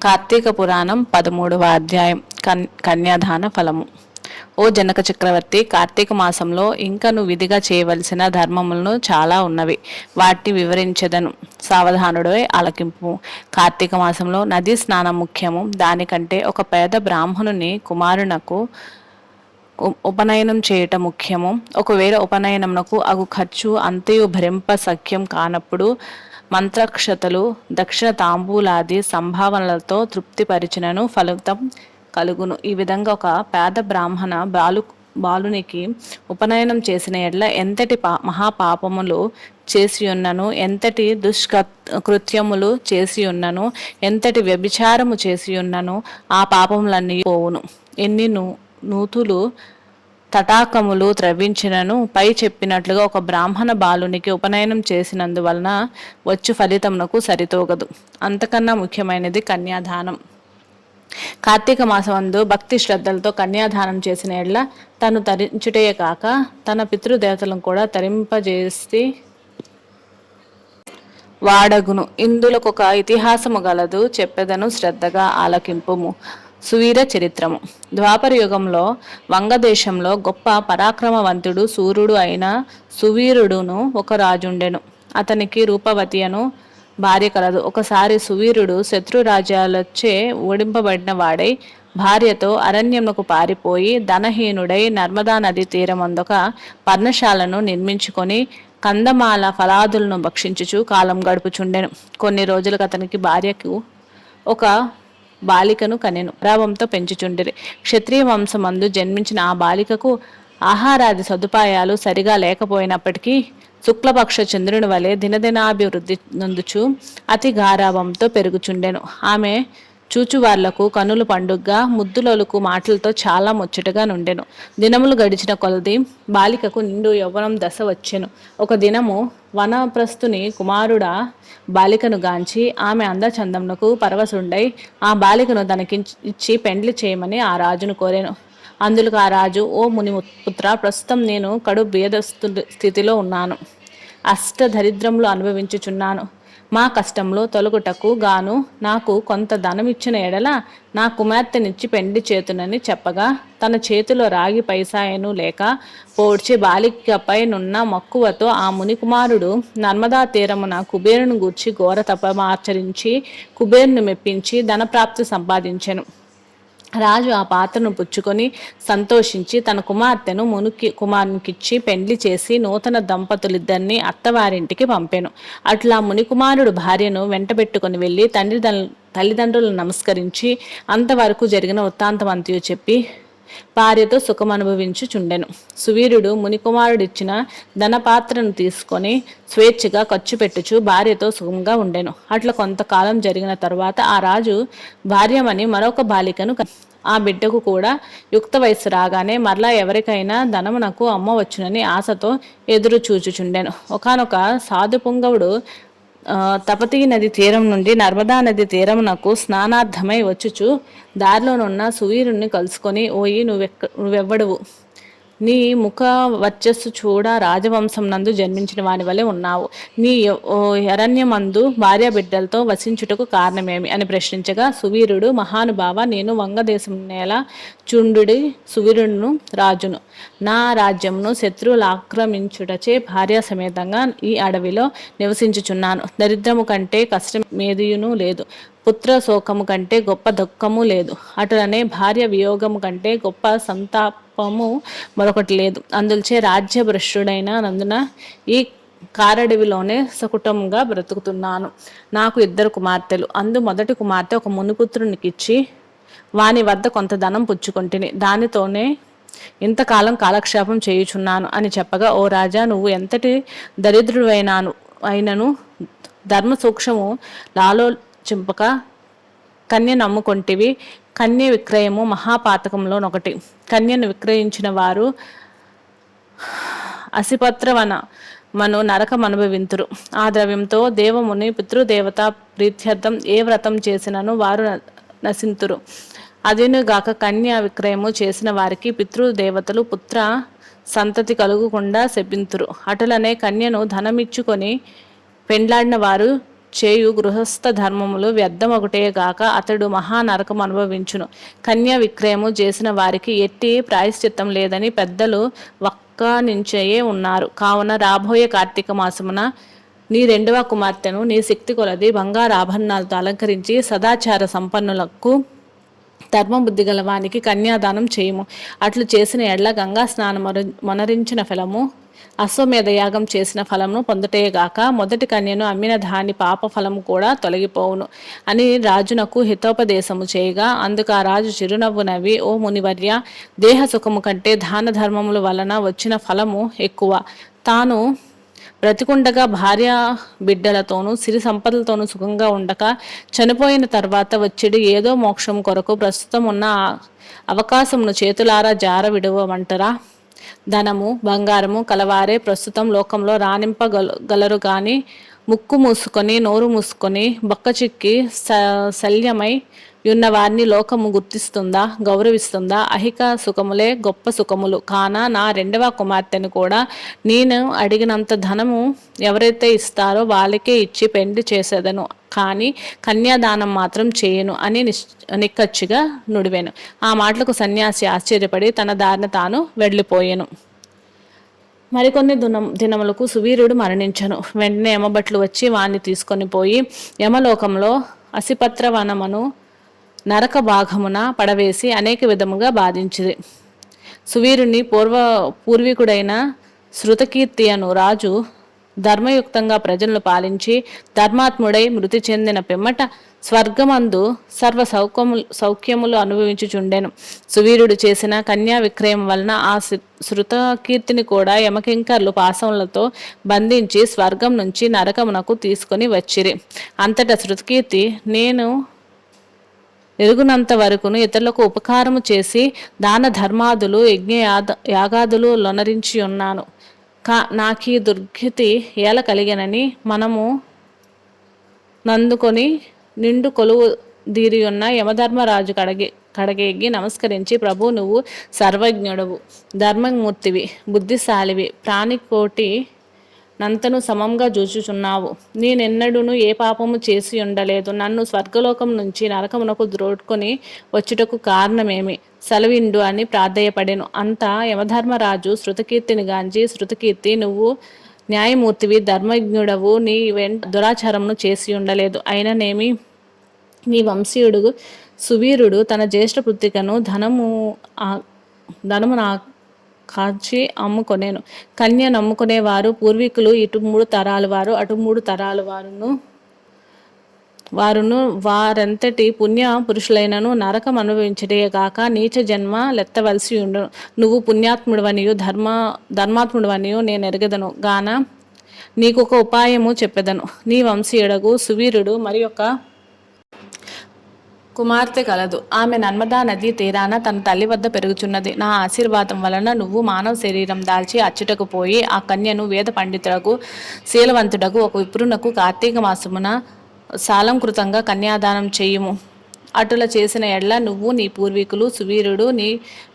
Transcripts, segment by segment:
కార్తీక పురాణం 13వ అధ్యాయం కన్యాదాన ఫలము. ఓ జనక చక్రవర్తి, కార్తీక మాసంలో ఇంకను విధిగా చేయవలసిన ధర్మములను చాలా ఉన్నవి. వాటిని వివరించదను, సావధానుడై ఆలకింపు. కార్తీక మాసంలో నదీ స్నానం ముఖ్యము. దానికంటే ఒక పేద బ్రాహ్మణుని కుమారునకు ఉపనయనం చేయటం ముఖ్యము. ఒకవేళ ఉపనయనమునకు అగు ఖర్చు అంతయు భరింప సఖ్యం కానప్పుడు మంత్రక్షతలు, దక్షిణ తాంబూలాది సంభావనలతో తృప్తిపరిచినను ఫలితం కలుగును. ఈ విధంగా ఒక పేద బ్రాహ్మణ బాలునికి ఉపనయనం చేసిన ఎడ్ల ఎంతటి మహాపాపములు చేసి ఉన్నను, ఎంతటి కృత్యములు చేసి ఉన్నను, ఎంతటి వ్యభిచారము చేసి ఉన్నను ఆ పాపములన్నీ పోవును. ఎన్ని నూతులు తటాకములు త్రవ్వించినను పై చెప్పినట్లుగా ఒక బ్రాహ్మణ బాలునికి ఉపనయనం చేసినందువలన వచ్చు ఫలితమునకు సరితోగదు. అంతకన్నా ముఖ్యమైనది కన్యాదానం. కార్తీక మాసమందు భక్తి శ్రద్ధలతో కన్యాదానం చేసిన ఎడ్ల తను తరించుటే కాక తన పితృదేవతలను కూడా తరింపజేసి వాడగును. ఇందులకొక ఇతిహాసము గలదు, చెప్పెదను, శ్రద్ధగా ఆలకింపుము. సువీర చరిత్రము. ద్వాపర యుగంలో వంగదేశంలో గొప్ప పరాక్రమవంతుడు సూర్యుడు అయిన సువీరుడును ఒక రాజుండెను. అతనికి రూపవతి అను భార్య కలదు. ఒకసారి సువీరుడు శత్రు రాజ్యాలచే ఓడింపబడిన వాడై భార్యతో అరణ్యమునకు పారిపోయి ధనహీనుడై నర్మదా నది తీరమందొక పర్ణశాలను నిర్మించుకొని కందమాల ఫలాదులను భక్షించుచు కాలం గడుపుచుండెను. కొన్ని రోజులకు అతనికి భార్యకు ఒక బాలికను కనెను. ప్రాభంతో పెంచుచుండిరి. క్షత్రియ వంశమందు జన్మించిన ఆ బాలికకు ఆహారాది సదుపాయాలు సరిగా లేకపోయినప్పటికీ శుక్లపక్ష చంద్రుని వలె దినదినాభివృద్ధి నొందుచు అతి గారాభంతో పెరుగుచుండెను. ఆమె చూచువార్లకు కనులు పండుగగా ముద్దులొలుకు మాటలతో చాలా ముచ్చటగా నుండెను. దినములు గడిచిన కొలది బాలికకు నిండు యవ్వనం దశ వచ్చెను. ఒక దినము వనప్రస్థుని కుమారుడా బాలికను గాంచి ఆమె అందచందమునకు పరవశుండై ఆ బాలికను తనకిచ్చి పెండ్లి చేయమని ఆ రాజును కోరెను. అందుకు ఆ రాజు, ఓ మునిపుత్ర, ప్రస్తుతం నేను కడు భేద స్థితిలో ఉన్నాను. దరిద్రములు అనుభవించుచున్నాను. మా కష్టంలో తొలగుటకు గాను నాకు కొంత ధనం ఇచ్చిన ఎడల నా కుమార్తెనిచ్చి పెండ్లి చేతునని చెప్పగా తన చేతిలో రాగి పైసాయను లేక పోడ్చి బాలికపై నున్న మక్కువతో ఆ మునికుమారుడు నర్మదా తీరమున కుబేరును గూర్చి ఘోర తపమాచరించి కుబేరును మెప్పించి ధనప్రాప్తి సంపాదించెను. రాజు ఆ పాత్రను పుచ్చుకొని సంతోషించి తన కుమార్తెను కుమారునికిచ్చి పెండ్లి చేసి నూతన దంపతులిద్దరిని అత్తవారింటికి పంపెను. అట్లా మునికుమారుడు భార్యను వెంటబెట్టుకుని వెళ్ళి తల్లిదండ్రులను నమస్కరించి అంతవరకు జరిగిన వృత్తాంతమంతయు చెప్పి భార్యతో సుఖమనుభవించుచుండెను. సువీరుడు మునికుమారుడిచ్చిన ధనపాత్రను తీసుకొని స్వేచ్ఛగా ఖర్చు పెట్టుచు భార్యతో సుఖంగా ఉండెను. అట్లా కొంతకాలం జరిగిన తరువాత ఆ రాజు భార్యమని మరొక బాలికను ఆ బిడ్డకు కూడా యుక్త వయస్సు రాగానే మరలా ఎవరికైనా ధనమునకు అమ్మవచ్చునని ఆశతో ఎదురు చూచుచుండెను. ఒకానొక సాధుపుంగవుడు తపతీ నది తీరం నుండి నర్మదా నది తీరమునకు స్నానార్థమై వచ్చుచు దారిలోనున్న సువీరుణ్ణి కలుసుకొని, ఓయి నువ్వెవ్వడువు? నీ ముఖ వర్చస్సు చూడ రాజవంశం నందు జన్మించిన వాని వలె ఉన్నావు. నీ అరణ్యమందు భార్య బిడ్డలతో వసించుటకు కారణమేమి అని ప్రశ్నించగా సువీరుడు, మహానుభావ, నేను వంగదేశం నేల చుండుడి సువీరుడును రాజును. నా రాజ్యమును శత్రువులు ఆక్రమించుటచే భార్య సమేతంగా ఈ అడవిలో నివసించుచున్నాను. దరిద్రము కంటే కష్టం ఏదియును లేదు. పుత్ర శోకము కంటే గొప్ప దుఃఖము లేదు. అటులనే భార్య వియోగము కంటే గొప్ప సంతాపము మరొకటి లేదు. అందుచే రాజ్యభ్రష్టుడైన నందున ఈ కారడవిలోనే సకుటంగా బ్రతుకుతున్నాను. నాకు 2 కుమార్తెలు. అందు మొదటి కుమార్తె ఒక మునిపుత్రునికిచ్చి వాని వద్ద కొంత ధనం పుచ్చుకొంటిని. దానితోనే ఇంతకాలం కాలక్షేపం చేయుచున్నాను అని చెప్పగా, ఓ రాజా, నువ్వు ఎంతటి అయినను ధర్మ సూక్ష్మము లాలోచింపక కన్య నమ్ముకొంటివి. కన్య విక్రయము మహాపాతకంలోనొకటి. కన్యను విక్రయించిన వారు అసిపత్రవనమను నరకం అనుభవింతురు. ఆ ద్రవ్యంతో దేవముని పితృదేవత ప్రీత్యర్థం ఏ వ్రతం చేసినను వారు నశింతురు. అదేనుగాక కన్య విక్రయము చేసిన వారికి పితృదేవతలు పుత్ర సంతతి కలుగకుండా శపింతురు. అటులనే కన్యను ధనమిచ్చుకొని పెండ్లాడిన వారు చేయు గృహస్థ ధర్మములు వ్యర్థమొకటే గాక అతడు మహానరకం అనుభవించును. కన్య విక్రయము చేసిన వారికి ఎట్టి ప్రాయశ్చిత్తం లేదని పెద్దలు వక్కానించయే ఉన్నారు. కావున రాబోయే కార్తీక మాసమున నీ రెండవ కుమార్తెను నీ శక్తి కొలది బంగారు ఆభరణాలతో అలంకరించి సదాచార సంపన్నులకు ధర్మబుద్ధి గలవానికి కన్యాదానం చేయము. అట్లు చేసిన ఎడ్ల గంగా స్నానం మొనరించిన ఫలము అశ్వమేధ యాగం చేసిన ఫలమును పొందుటేగాక మొదటి కన్యను అమ్మిన దాని పాప ఫలము కూడా తొలగిపోవును అని రాజునకు హితోపదేశము చేయగా అందుకు ఆ రాజు చిరునవ్వు నవ్వి, ఓ మునివర్య, దేహ సుఖము కంటే దాన ధర్మముల వలన వచ్చిన ఫలము ఎక్కువ. తాను బ్రతికుండగా భార్య బిడ్డలతోనూ సిరి సంపదలతోనూ సుఖంగా ఉండక చనిపోయిన తర్వాత వచ్చేది ఏదో మోక్షం కొరకు ప్రస్తుతం ఉన్న అవకాశమును చేతులారా జార విడవమంటరా? ధనము బంగారము కలవారే ప్రస్తుతం లోకంలో రాణింపగలరు కానీ ముక్కు మూసుకొని నోరు మూసుకొని బక్కచిక్కి శల్యమై ఉన్న వారిని లోకము గుర్తిస్తుందా, గౌరవిస్తుందా? అహిక సుఖములే గొప్ప సుఖములు కాన నా రెండవ కుమార్తెను కూడా నేను అడిగినంత ధనము ఎవరైతే ఇస్తారో వాళ్ళకే ఇచ్చి పెండ్లి చేసేదను, కానీ కన్యాదానం మాత్రం చేయను అని నిక్కచ్చిగా నుడివాను. ఆ మాటలకు సన్యాసి ఆశ్చర్యపడి తన దారిన తాను వెళ్ళిపోయాను. మరికొన్ని దినములకు సువీరుడు మరణించను. వెంటనే యమభట్లు వచ్చి వాణ్ణి తీసుకొని పోయి యమలోకంలో అసిపత్రవనమును నరక భాగమున పడవేసి అనేక విధముగా బాధించింది. సువీరుని పూర్వీకుడైన శృతకీర్తి అను రాజు ధర్మయుక్తంగా ప్రజలను పాలించి ధర్మాత్ముడై మృతి చెందిన పిమ్మట స్వర్గమందు సర్వ సౌఖ్యములు అనుభవించుచుండెను. సువీరుడు చేసిన కన్యా విక్రయం వలన ఆ శృతకీర్తిని కూడా యమకింకర్లు పాశములతో బంధించి స్వర్గం నుంచి నరకమునకు తీసుకొని వచ్చిరి. అంతటా శృతకీర్తి, నేను ఎరుగునంత వరకును ఇతరులకు ఉపకారము చేసి దాన ధర్మాదులు యజ్ఞ యాగాదులు లొనరించి ఉన్నాను. నాకీ దుర్గతి ఏల కలిగనని మనము నందుకొని నిండు కొలువు దీరి ఉన్న యమధర్మరాజు కడగేగి నమస్కరించి, ప్రభు, నువ్వు సర్వజ్ఞుడవు, ధర్మమూర్తివి, బుద్ధిశాలివి, ప్రాణికోటి నంతను సమంగా చూచుచున్నావు. నేనెన్నడూను ఏ పాపము చేసి ఉండలేదు. నన్ను స్వర్గలోకం నుంచి నరకమునకు ద్రోడ్కొని వచ్చుటకు కారణమేమి? సెలవిండు అని ప్రాధేయపడెను. అంతా యమధర్మరాజు శృతకీర్తిని గాంచి, శృతకీర్తి, నువ్వు న్యాయమూర్తివి, ధర్మజ్ఞుడవు, నీ వెంట దురాచారమును చేసి ఉండలేదు. అయిననేమి నీ వంశీయుడు సువీరుడు తన జ్యేష్ఠ పుత్రికను ధనము నా కాచి అమ్ముకొనేను. కన్య నమ్ముకునేవారు పూర్వీకులు ఇటు 3 తరాల వారు అటు 3 తరాల వారును వారెంతటి పుణ్య పురుషులైనను నరకం అనుభవించటే గాక నీచ జన్మ లెత్తవలసి ఉండును. నువ్వు పుణ్యాత్ముడవనియు ధర్మాత్ముడవనియు నేను ఎరగదను గాన నీకొక ఉపాయము చెప్పెదను. నీ వంశీయుడగు సువీరుడు మరి ఒక కుమార్తె కలదు. ఆమె నర్మదా నదీ తీరాన తన తల్లి వద్ద పెరుగుచున్నది. నా ఆశీర్వాదం వలన నువ్వు మానవ శరీరం దాల్చి అచ్చుటకు పోయి ఆ కన్యను వేద పండితుడకు శీలవంతుడకు ఒక విప్రునకు కార్తీక మాసమున సాలంకృతంగా కన్యాదానం చేయుము. అటుల చేసిన ఎడ్ల నువ్వు, నీ పూర్వీకులు, సువీరుడు,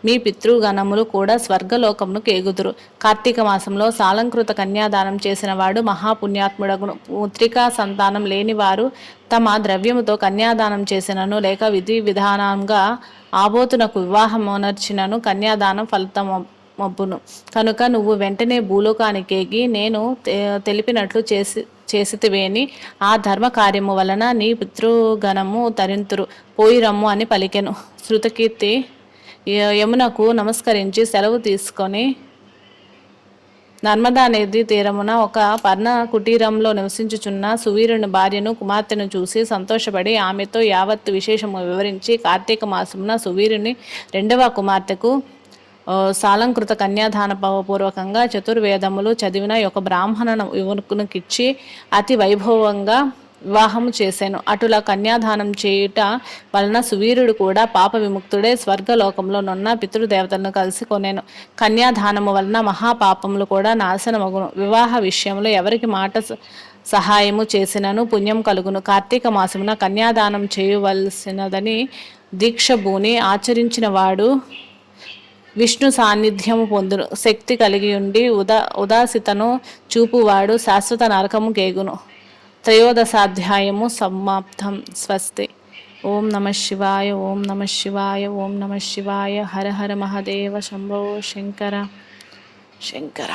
మీ పితృగణములు కూడా స్వర్గలోకమును కేగుదురు. కార్తీక మాసంలో సాలంకృత కన్యాదానం చేసిన వాడు మహాపుణ్యాత్ముడగును. పుత్రికా సంతానం లేని వారు తమ ద్రవ్యముతో కన్యాదానం చేసినను లేక విధి విధానంగా ఆబోతునకు వివాహమునర్చినను కన్యాదానం ఫలితమబ్బును. కనుక నువ్వు వెంటనే భూలోకానికేగి నేను తెలిపినట్లు చేసితివేని ఆ ధర్మ కార్యము వలన నీ పితృగణము తరింతురు, పోయి రమ్ము అని పలికెను. శృతకీర్తి యమునకు నమస్కరించి సెలవు తీసుకొని నర్మదా నది తీరమున ఒక పర్ణ కుటీరంలో నివసించుచున్న సువీరుని భార్యను కుమార్తెను చూసి సంతోషపడి ఆమెతో యావత్తు విశేషము వివరించి కార్తీక మాసమున సువీరుని రెండవ కుమార్తెకు సాలంకృత కన్యాదాన పూర్వకంగా చతుర్వేదములు చదివిన ఒక బ్రాహ్మణ యువకునికిచ్చి అతి వైభవంగా వివాహము చేశాను. అటులా కన్యాదానం చేయుట వలన సువీరుడు కూడా పాప విముక్తుడే స్వర్గలోకంలో నున్న పితృదేవతలను కలిసి కొనేను. కన్యాదానము వలన మహాపాపములు కూడా నాశనమగును. వివాహ విషయంలో ఎవరికి మాట సహాయము చేసినను పుణ్యం కలుగును. కార్తీక మాసమున కన్యాదానం చేయవలసినదని దీక్షభూని ఆచరించిన వాడు విష్ణు సాన్నిధ్యము పొందును. శక్తి కలిగి ఉండి ఉదాసితను చూపువాడు శాశ్వత నరకము కేగును. త్రయోదశాధ్యాయము సమాప్తం. స్వస్తి. ఓం నమ శివాయ. ఓం నమ శివాయ. ఓం నమ శివాయ. హర హర మహదేవ శంభో శంకర శంకర.